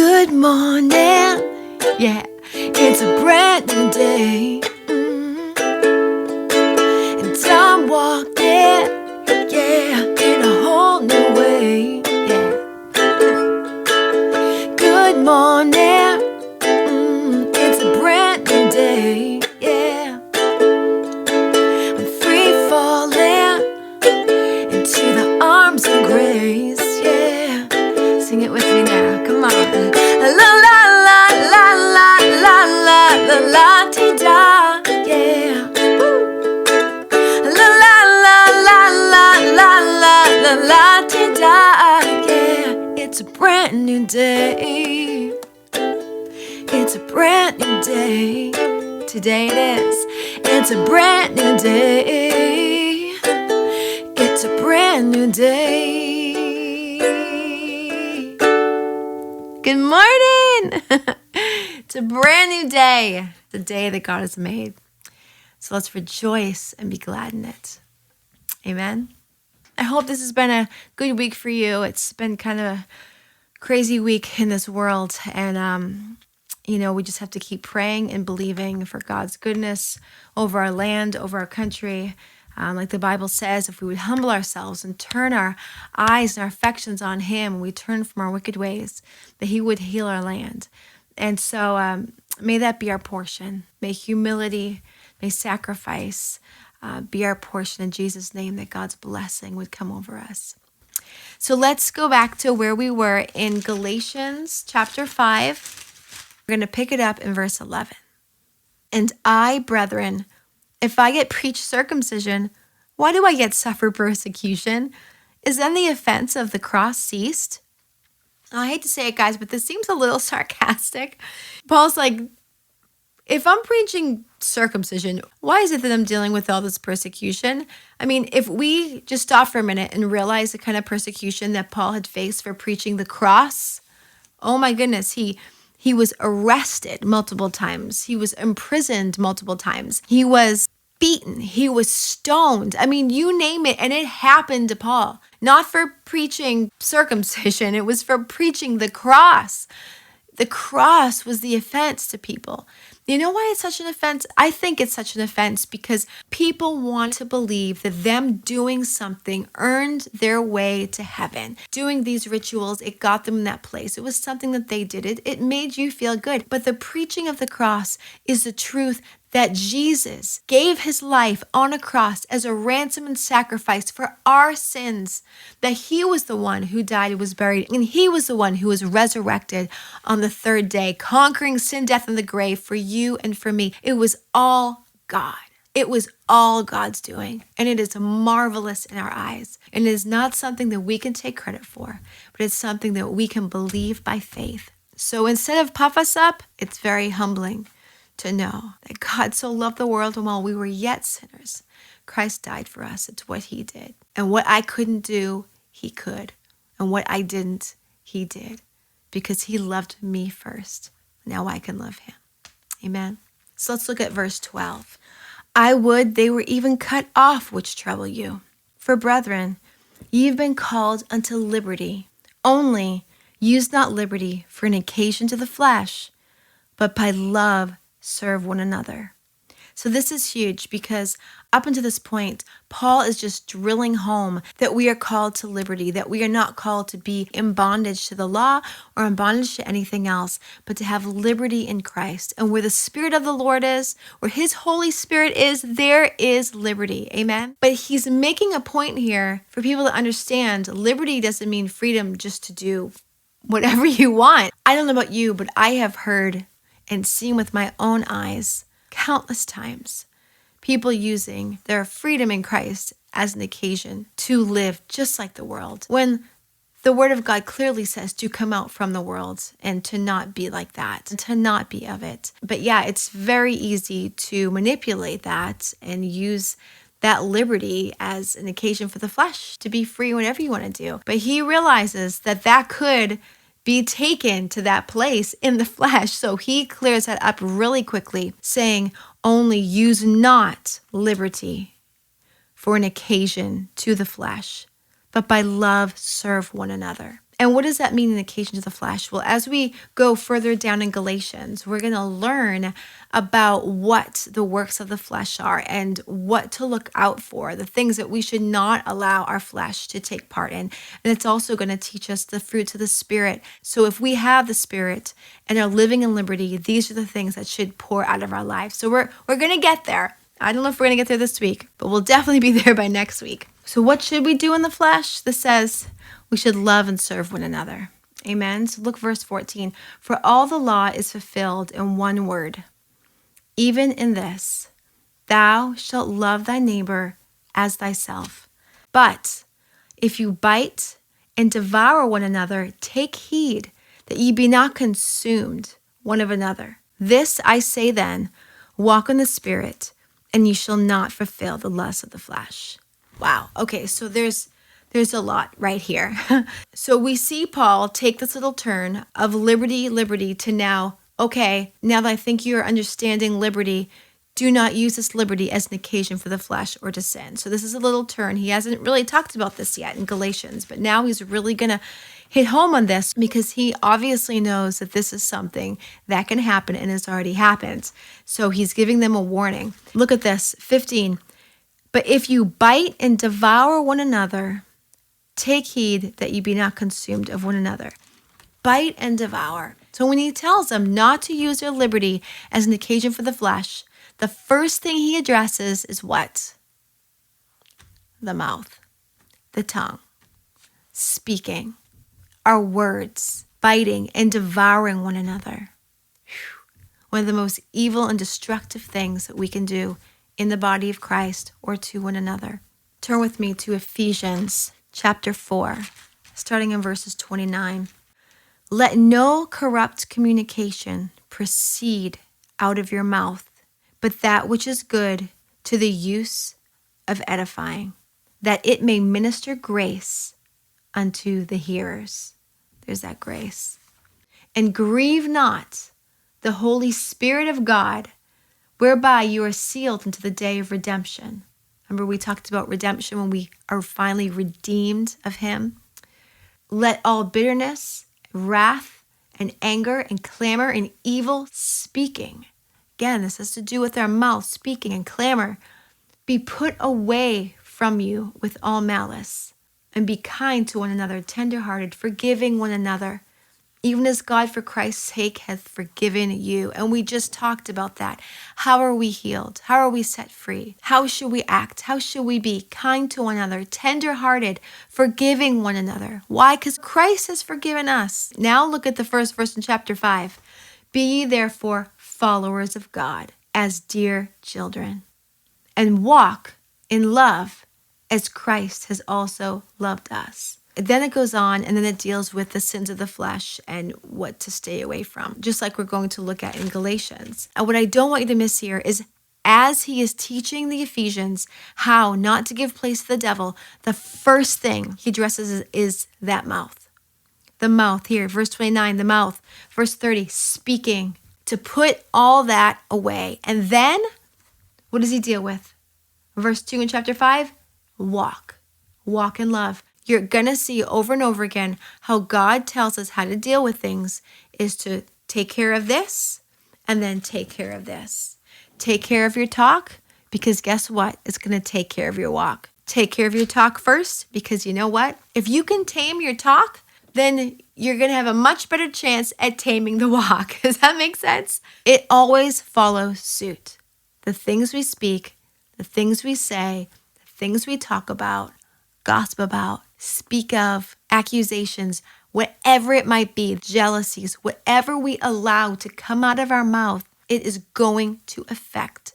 Good morning, yeah, it's a brand new day, and I'm walking, yeah, in a whole new way, yeah. Good morning, it's a brand new day, yeah. I'm free falling into the arms of grace, yeah. Sing it with me now, come on. La la la la la la la la la ti da, yeah. Woo. La la la la la la la la la ti da, yeah. It's a brand new day. It's a brand new day. Today it is. It's a brand new day. It's a brand new day. Good morning. It's a brand new day. The day that God has made. So let's rejoice and be glad in it. Amen. I hope this has been a good week for you. It's been kind of a crazy week in this world. And, we just have to keep praying and believing for God's goodness over our land, over our country. Like the Bible says, if we would humble ourselves and turn our eyes and our affections on Him, and we turn from our wicked ways, that He would heal our land. And so may that be our portion. May humility, may sacrifice be our portion in Jesus' name, that God's blessing would come over us. So let's go back to where we were in Galatians chapter 5. We're going to pick it up in verse 11. And I, brethren, if I get preached circumcision, why do I yet suffer persecution? Is then the offense of the cross ceased? I hate to say it, guys, but this seems a little sarcastic. Paul's like, if I'm preaching circumcision, why is it that I'm dealing with all this persecution? I mean, if we just stop for a minute and realize the kind of persecution that Paul had faced for preaching the cross, oh my goodness, he was arrested multiple times. He was imprisoned multiple times. He was beaten. He was stoned. I mean, you name it, and it happened to Paul. Not for preaching circumcision. It was for preaching the cross. The cross was the offense to people. You know why it's such an offense? I think it's such an offense because people want to believe that them doing something earned their way to heaven. Doing these rituals, it got them in that place. It was something that they did. It made you feel good. But the preaching of the cross is the truth that Jesus gave His life on a cross as a ransom and sacrifice for our sins, that He was the one who died and was buried, and He was the one who was resurrected on the third day, conquering sin, death, and the grave for you and for me. It was all God. It was all God's doing, and it is marvelous in our eyes. And it is not something that we can take credit for, but it's something that we can believe by faith. So instead of puff us up, it's very humbling to know that God so loved the world, and while we were yet sinners, Christ died for us. It's what He did. And what I couldn't do, He could. And what I didn't, He did. Because He loved me first. Now I can love Him. Amen. So let's look at verse 12. I would they were even cut off which trouble you. For brethren, ye have been called unto liberty. Only use not liberty for an occasion to the flesh, but by love serve one another. So this is huge because up until this point, Paul is just drilling home that we are called to liberty, that we are not called to be in bondage to the law or in bondage to anything else, but to have liberty in Christ. And where the Spirit of the Lord is, where His Holy Spirit is, there is liberty. Amen. But he's making a point here for people to understand liberty doesn't mean freedom just to do whatever you want. I don't know about you, but I have heard and seen with my own eyes countless times people using their freedom in Christ as an occasion to live just like the world, when the Word of God clearly says to come out from the world and to not be like that, and to not be of it. But yeah, it's very easy to manipulate that and use that liberty as an occasion for the flesh to be free whenever you want to do. But he realizes that that could be taken to that place in the flesh. So he clears that up really quickly, saying, only use not liberty for an occasion to the flesh, but by love serve one another. And what does that mean in occasions of the flesh? Well, as we go further down in Galatians, we're going to learn about what the works of the flesh are and what to look out for, the things that we should not allow our flesh to take part in. And it's also going to teach us the fruits of the Spirit. So if we have the Spirit and are living in liberty, these are the things that should pour out of our lives. So we're going to get there. I don't know if we're going to get there this week, but we'll definitely be there by next week. So what should we do in the flesh? This says we should love and serve one another. Amen. So look verse 14. For all the law is fulfilled in one word, even in this, thou shalt love thy neighbor as thyself. But if you bite and devour one another, take heed that ye be not consumed one of another. This I say then, walk in the Spirit, and ye shall not fulfill the lust of the flesh. Wow. Okay, so there's a lot right here. So we see Paul take this little turn of liberty to now, okay, now that I think you're understanding liberty, do not use this liberty as an occasion for the flesh or to sin. So this is a little turn. He hasn't really talked about this yet in Galatians, but now he's really going to hit home on this because he obviously knows that this is something that can happen and has already happened. So he's giving them a warning. Look at this, 15. But if you bite and devour one another, take heed that you be not consumed of one another. Bite and devour. So when he tells them not to use their liberty as an occasion for the flesh, the first thing he addresses is what? The mouth, the tongue, speaking, our words, biting and devouring one another. One of the most evil and destructive things that we can do in the body of Christ or to one another. Turn with me to Ephesians chapter 4, starting in verses 29. Let no corrupt communication proceed out of your mouth, but that which is good to the use of edifying, that it may minister grace unto the hearers. There's that grace. And grieve not the Holy Spirit of God, whereby you are sealed unto the day of redemption. Remember we talked about redemption when we are finally redeemed of him. Let all bitterness, wrath, and anger, and clamor, and evil speaking. Again, this has to do with our mouth, speaking and clamor. Be put away from you with all malice, and be kind to one another, tenderhearted, forgiving one another, even as God for Christ's sake hath forgiven you. And we just talked about that. How are we healed? How are we set free? How should we act? How should we be kind to one another, tenderhearted, forgiving one another? Why? Because Christ has forgiven us. Now look at the first verse in chapter 5. Be ye therefore followers of God as dear children, and walk in love as Christ has also loved us. Then it goes on, and then it deals with the sins of the flesh and what to stay away from, just like we're going to look at in Galatians. And what I don't want you to miss here is as he is teaching the Ephesians how not to give place to the devil, the first thing he addresses is that mouth. The mouth here, verse 29, the mouth. Verse 30, speaking, to put all that away. And then, what does he deal with? Verse 2 in chapter 5, walk in love. You're going to see over and over again how God tells us how to deal with things is to take care of this and then take care of this. Take care of your talk because guess what? It's going to take care of your walk. Take care of your talk first because you know what? If you can tame your talk, then you're going to have a much better chance at taming the walk. Does that make sense? It always follows suit. The things we speak, the things we say, the things we talk about, gossip about, speak of, accusations, whatever it might be, jealousies, whatever we allow to come out of our mouth, it is going to affect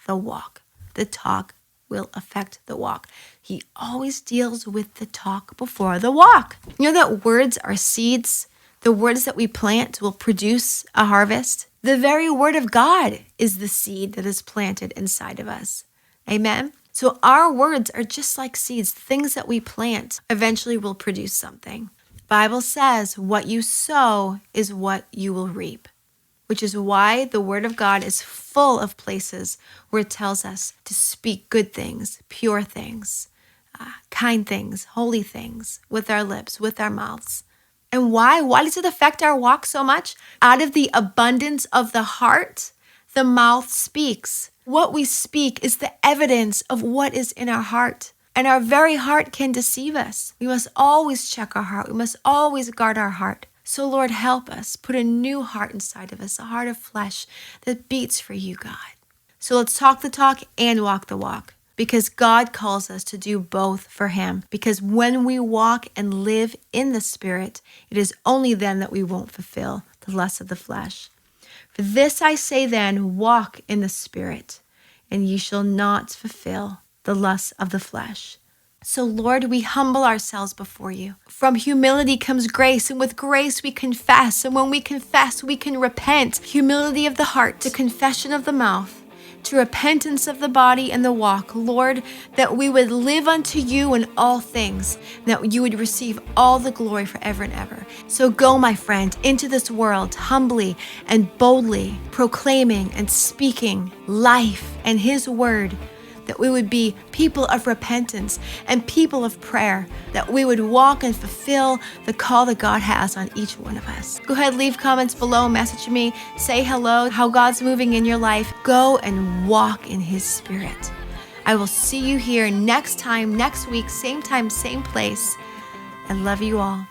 the walk. The talk will affect the walk. He always deals with the talk before the walk. You know that words are seeds? The words that we plant will produce a harvest. The very word of God is the seed that is planted inside of us. Amen? So our words are just like seeds. Things that we plant eventually will produce something. The Bible says what you sow is what you will reap, which is why the word of God is full of places where it tells us to speak good things, pure things, kind things, holy things with our lips, with our mouths. And why? Why does it affect our walk so much? Out of the abundance of the heart, the mouth speaks. What we speak is the evidence of what is in our heart. And our very heart can deceive us. We must always check our heart. We must always guard our heart. So Lord, help us. Put a new heart inside of us, a heart of flesh that beats for you, God. So let's talk the talk and walk the walk, because God calls us to do both for him. Because when we walk and live in the Spirit, it is only then that we won't fulfill the lusts of the flesh. For this I say then, walk in the Spirit, and ye shall not fulfill the lusts of the flesh. So Lord, we humble ourselves before you. From humility comes grace, and with grace we confess. And when we confess, we can repent. Humility of the heart to confession of the mouth, to repentance of the body and the walk. Lord, that we would live unto you in all things, and that you would receive all the glory forever and ever. So go, my friend, into this world humbly and boldly, proclaiming and speaking life and his word, that we would be people of repentance and people of prayer, that we would walk and fulfill the call that God has on each one of us. Go ahead, leave comments below, message me, say hello, how God's moving in your life. Go and walk in his Spirit. I will see you here next time, next week, same time, same place. I love you all.